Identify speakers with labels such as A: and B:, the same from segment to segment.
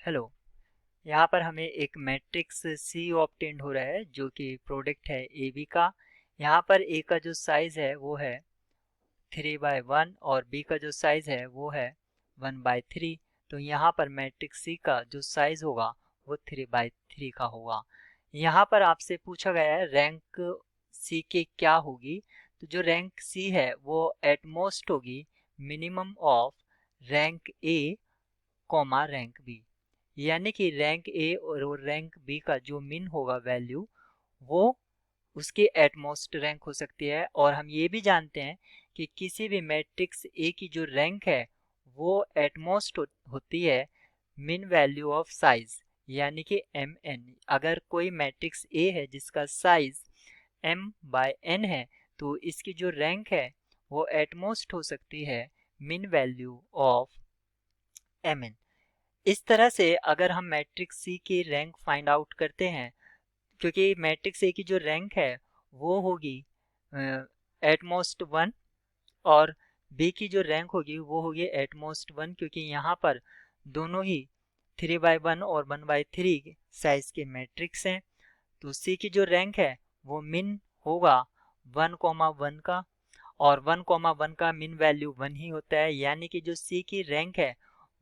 A: Hello. यहाँ पर हमें एक मैट्रिक्स सी ऑब्टेंड हो रहा है जो कि प्रोडक्ट है ए बी का। यहाँ पर ए का जो साइज है वो है 3/1 और बी का जो साइज है वो है 1/3। तो यहाँ पर मैट्रिक्स सी का जो साइज होगा वो 3/3 का होगा। यहाँ पर आपसे पूछा गया है रैंक सी की क्या होगी। तो जो रैंक सी है वो एटमोस्ट होगी minimum of rank A comma rank B, यानी कि रैंक ए और रैंक बी का जो मिन होगा वैल्यू वो उसकी एटमोस्ट रैंक हो सकती है। और हम ये भी जानते हैं कि किसी भी मैट्रिक्स ए की जो रैंक है वो एटमोस्ट होती है मिन वैल्यू ऑफ साइज, यानी कि एम एन। अगर कोई मैट्रिक्स ए है जिसका साइज m/n है तो इसकी जो रैंक है वो एटमोस्ट हो सकती है मिन वैल्यू ऑफ mn। इस तरह से अगर हम मैट्रिक्स सी की रैंक फाइंड आउट करते हैं, क्योंकि मैट्रिक्स ए की जो रैंक है वो होगी एटमोस्ट 1 और बी की जो रैंक होगी वो होगी एटमोस्ट 1, क्योंकि यहाँ पर दोनों ही 3/1 और 1/3 साइज के मैट्रिक्स हैं। तो सी की जो रैंक है वो मिन होगा 1,1 का, और 1,1 का मिन वैल्यू 1 ही होता है, यानी कि जो सी की रैंक है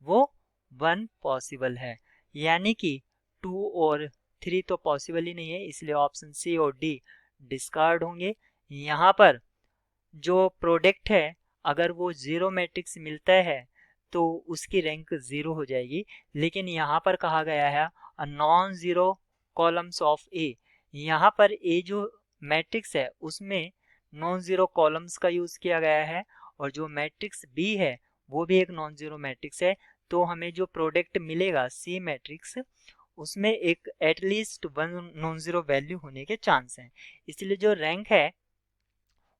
A: वो 1 पॉसिबल है। यानी कि 2 और 3 तो पॉसिबल ही नहीं है, इसलिए ऑप्शन सी और डी डिस्कार्ड होंगे। यहाँ पर जो प्रोडक्ट है अगर वो जीरो मैट्रिक्स मिलता है तो उसकी रैंक जीरो हो जाएगी, लेकिन यहाँ पर कहा गया है a non zero columns of A. यहाँ पर ए जो मैट्रिक्स है उसमें नॉन जीरो कॉलम्स का यूज किया गया है, और जो मैट्रिक्स बी है वो भी एक नॉन जीरो मैट्रिक्स है। तो हमें जो प्रोडक्ट मिलेगा सी मैट्रिक्स उसमें एक at least one non zero value होने के चांस हैं, इसलिए जो रैंक है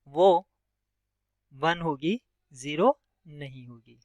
A: वो 1 होगी, 0 नहीं होगी।